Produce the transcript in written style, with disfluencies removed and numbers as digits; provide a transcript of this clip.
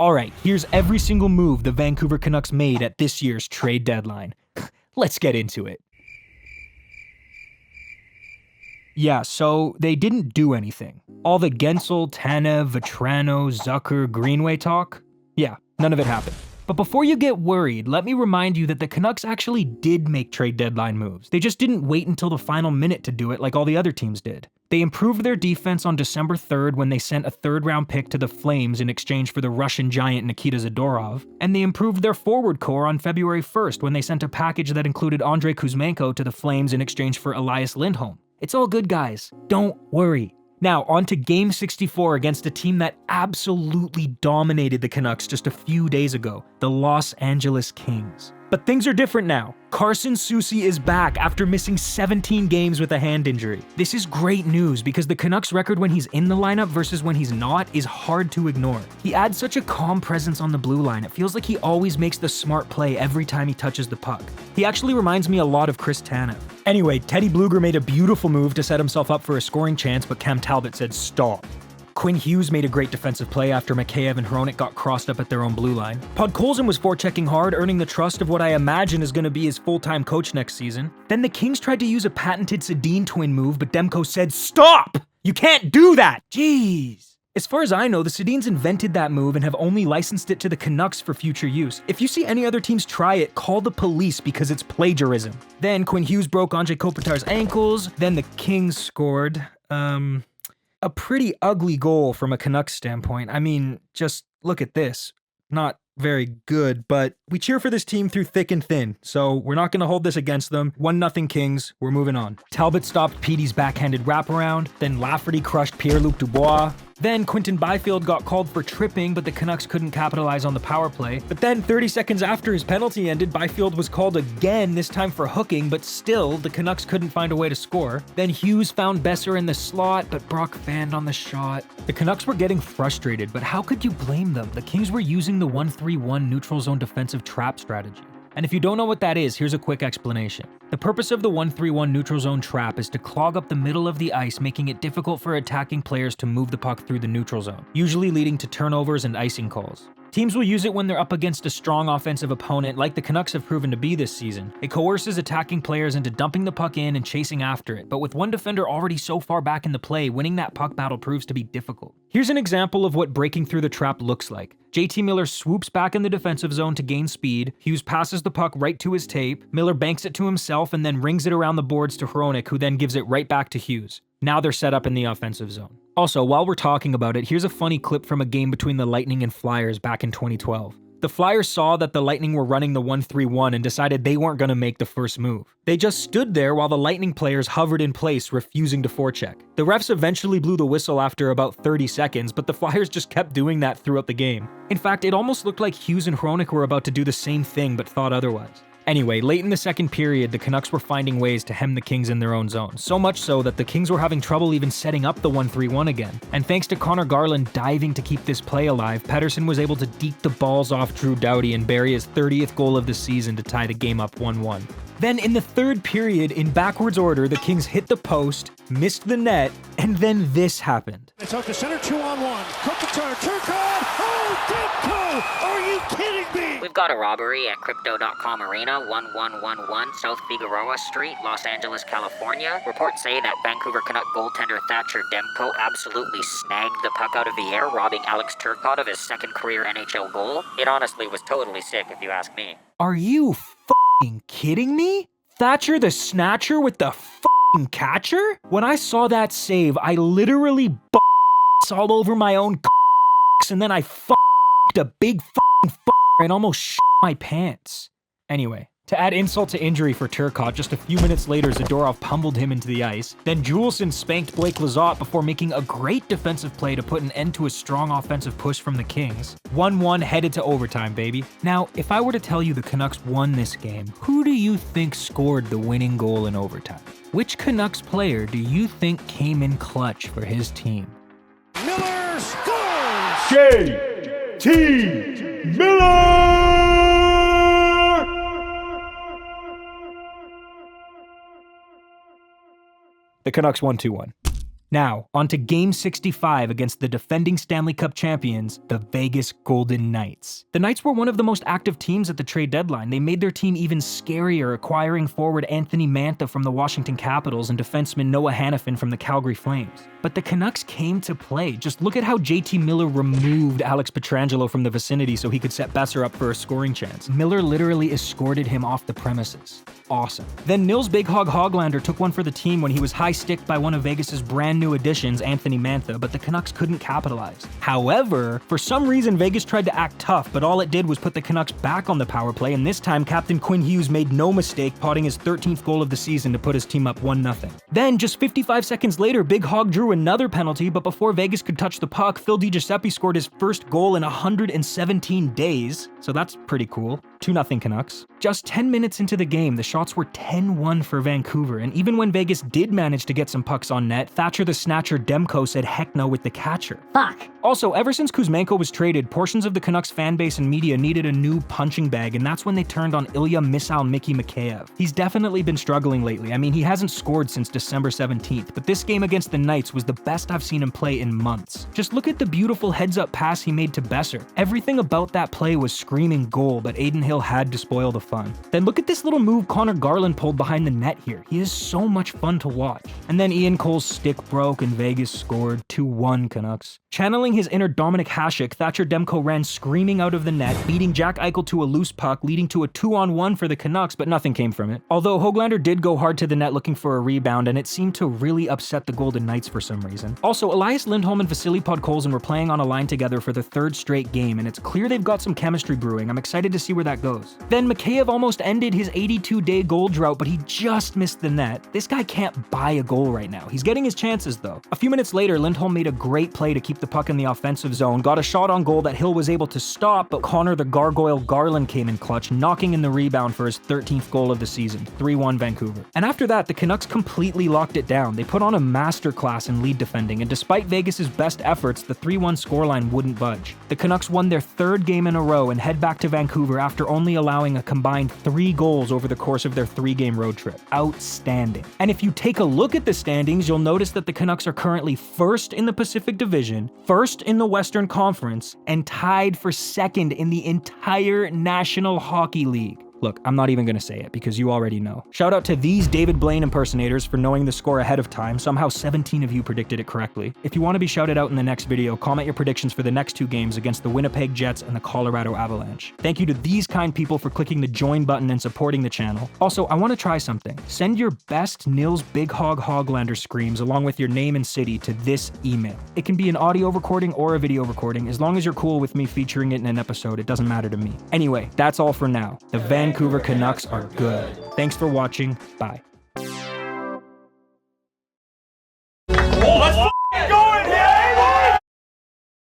Alright, here's every single move the Vancouver Canucks made at this year's trade deadline. Let's get into it. Yeah, so they didn't do anything. All the Gensel, Tanev, Vetrano, Zucker, Greenway talk? Yeah, none of it happened. But before you get worried, let me remind you that the Canucks actually did make trade deadline moves. They just didn't wait until the final minute to do it like all the other teams did. They improved their defense on December 3rd when they sent a third-round pick to the Flames in exchange for the Russian giant Nikita Zadorov, and they improved their forward core on February 1st when they sent a package that included Andrei Kuzmenko to the Flames in exchange for Elias Lindholm. It's all good, guys. Don't worry. Now, on to Game 64 against a team that absolutely dominated the Canucks just a few days ago, the Los Angeles Kings. But things are different now. Carson Soucy is back after missing 17 games with a hand injury. This is great news because the Canucks' record when he's in the lineup versus when he's not is hard to ignore. He adds such a calm presence on the blue line. It feels like he always makes the smart play every time he touches the puck. He actually reminds me a lot of Chris Tanev. Anyway, Teddy Bluger made a beautiful move to set himself up for a scoring chance, but Cam Talbot said stop. Quinn Hughes made a great defensive play after Mikheyev and Hronek got crossed up at their own blue line. Podkolzin was forechecking hard, earning the trust of what I imagine is going to be his full-time coach next season. Then the Kings tried to use a patented Sedin twin move, but Demko said, stop! You can't do that! Jeez. As far as I know, the Sedins invented that move and have only licensed it to the Canucks for future use. If you see any other teams try it, call the police because it's plagiarism. Then Quinn Hughes broke Andrei Kopitar's ankles. Then the Kings scored, a pretty ugly goal from a Canucks standpoint. I mean, just look at this. Not very good, but we cheer for this team through thick and thin, so we're not going to hold this against them. 1-0 Kings, we're moving on. Talbot stopped Petey's backhanded wraparound, then Lafferty crushed Pierre-Luc Dubois. Then Quinton Byfield got called for tripping, but the Canucks couldn't capitalize on the power play. But then 30 seconds after his penalty ended, Byfield was called again, this time for hooking, but still, the Canucks couldn't find a way to score. Then Hughes found Besser in the slot, but Brock fanned on the shot. The Canucks were getting frustrated, but how could you blame them? The Kings were using the 1-3-1 neutral zone defensive trap strategy. And if you don't know what that is, here's a quick explanation. The purpose of the 1-3-1 neutral zone trap is to clog up the middle of the ice, making it difficult for attacking players to move the puck through the neutral zone, usually leading to turnovers and icing calls. Teams will use it when they're up against a strong offensive opponent like the Canucks have proven to be this season. It coerces attacking players into dumping the puck in and chasing after it, but with one defender already so far back in the play, winning that puck battle proves to be difficult. Here's an example of what breaking through the trap looks like. JT Miller swoops back in the defensive zone to gain speed. Hughes passes the puck right to his tape. Miller banks it to himself and then rings it around the boards to Hronek, who then gives it right back to Hughes. Now they're set up in the offensive zone. Also, while we're talking about it, here's a funny clip from a game between the Lightning and Flyers back in 2012. The Flyers saw that the Lightning were running the 1-3-1 and decided they weren't going to make the first move. They just stood there while the Lightning players hovered in place, refusing to forecheck. The refs eventually blew the whistle after about 30 seconds, but the Flyers just kept doing that throughout the game. In fact, it almost looked like Hughes and Hronek were about to do the same thing but thought otherwise. Anyway, late in the second period, the Canucks were finding ways to hem the Kings in their own zone. So much so that the Kings were having trouble even setting up the 1-3-1 again. And thanks to Connor Garland diving to keep this play alive, Pettersson was able to deke the balls off Drew Doughty and bury his 30th goal of the season to tie the game up 1-1. Then in the third period, in backwards order, the Kings hit the post, missed the net, and then this happened. It's out to center, 2-on-1. Kopitar, Turcotte! Oh, Demko! Are you kidding me? We've got a robbery at Crypto.com Arena, 1111 South Figueroa Street, Los Angeles, California. Reports say that Vancouver Canuck goaltender Thatcher Demko absolutely snagged the puck out of the air, robbing Alex Turcotte of his second career NHL goal. It honestly was totally sick, if you ask me. Are you f***ing kidding me? Thatcher the Snatcher with the f***ing catcher? When I saw that save, I literally all over my own and then I f***ed a big f***ing and almost shit my pants. Anyway, to add insult to injury for Turcotte, just a few minutes later, Zadorov pummeled him into the ice. Then Juleson spanked Blake Lizotte before making a great defensive play to put an end to a strong offensive push from the Kings. 1-1 headed to overtime, baby. Now, if I were to tell you the Canucks won this game, who do you think scored the winning goal in overtime? Which Canucks player do you think came in clutch for his team? Miller scores! JT Miller! The Canucks won 2-1. Now, on to Game 65 against the defending Stanley Cup champions, the Vegas Golden Knights. The Knights were one of the most active teams at the trade deadline. They made their team even scarier, acquiring forward Anthony Mantha from the Washington Capitals and defenseman Noah Hannafin from the Calgary Flames. But the Canucks came to play. Just look at how JT Miller removed Alex Pietrangelo from the vicinity so he could set Besser up for a scoring chance. Miller literally escorted him off the premises. Awesome. Then Nils Big Hog Hoglander took one for the team when he was high-sticked by one of Vegas's brand new additions, Anthony Mantha, but the Canucks couldn't capitalize. However, for some reason Vegas tried to act tough, but all it did was put the Canucks back on the power play, and this time Captain Quinn Hughes made no mistake, potting his 13th goal of the season to put his team up 1-0. Then, just 55 seconds later, Big Hog drew another penalty, but before Vegas could touch the puck, Phil DiGiuseppe scored his first goal in 117 days, so that's pretty cool. 2-0 Canucks. Just 10 minutes into the game, the shots were 10-1 for Vancouver, and even when Vegas did manage to get some pucks on net, Thatcher the Snatcher Demko said heck no with the catcher. Fuck. Also, ever since Kuzmenko was traded, portions of the Canucks fanbase and media needed a new punching bag, and that's when they turned on Ilya Missile Mickey Mikheyev. He's definitely been struggling lately. I mean, he hasn't scored since December 17th, but this game against the Knights was the best I've seen him play in months. Just look at the beautiful heads-up pass he made to Besser. Everything about that play was screaming goal, but Adin Hill had to spoil the fun. Then look at this little move Connor Garland pulled behind the net here. He is so much fun to watch. And then Ian Cole's stick broke and Vegas scored. 2-1 Canucks. Channeling his inner Dominic Hasek, Thatcher Demko ran screaming out of the net, beating Jack Eichel to a loose puck, leading to a 2-on-1 for the Canucks, but nothing came from it. Although Hoglander did go hard to the net looking for a rebound, and it seemed to really upset the Golden Knights for some reason. Also, Elias Lindholm and Vasily Podkolzin were playing on a line together for the third straight game, and it's clear they've got some chemistry brewing. I'm excited to see where that goes. Then Mikheyev almost ended his 82-day goal drought, but he just missed the net. This guy can't buy a goal right now. He's getting his chances though. A few minutes later, Lindholm made a great play to keep the puck in the offensive zone, got a shot on goal that Hill was able to stop, but Connor the Gargoyle Garland came in clutch, knocking in the rebound for his 13th goal of the season. 3-1 Vancouver. And after that, the Canucks completely locked it down. They put on a masterclass in lead defending, and despite Vegas's best efforts, the 3-1 scoreline wouldn't budge. The Canucks won their third game in a row and head back to Vancouver after only allowing a combined 3 goals over the course of their 3-game road trip. Outstanding. And if you take a look at the standings, you'll notice that the Canucks are currently first in the Pacific Division, first in the Western Conference, and tied for second in the entire National Hockey League. Look, I'm not even gonna say it because you already know. Shout out to these David Blaine impersonators for knowing the score ahead of time. Somehow 17 of you predicted it correctly. If you want to be shouted out in the next video, comment your predictions for the next 2 games against the Winnipeg Jets and the Colorado Avalanche. Thank you to these kind people for clicking the join button and supporting the channel. Also, I want to try something. Send your best Nils Big Hog Hoglander screams along with your name and city to this email. It can be an audio recording or a video recording. As long as you're cool with me featuring it in an episode, it doesn't matter to me. Anyway, that's all for now. The Vancouver Canucks are good. Thanks for watching. Bye.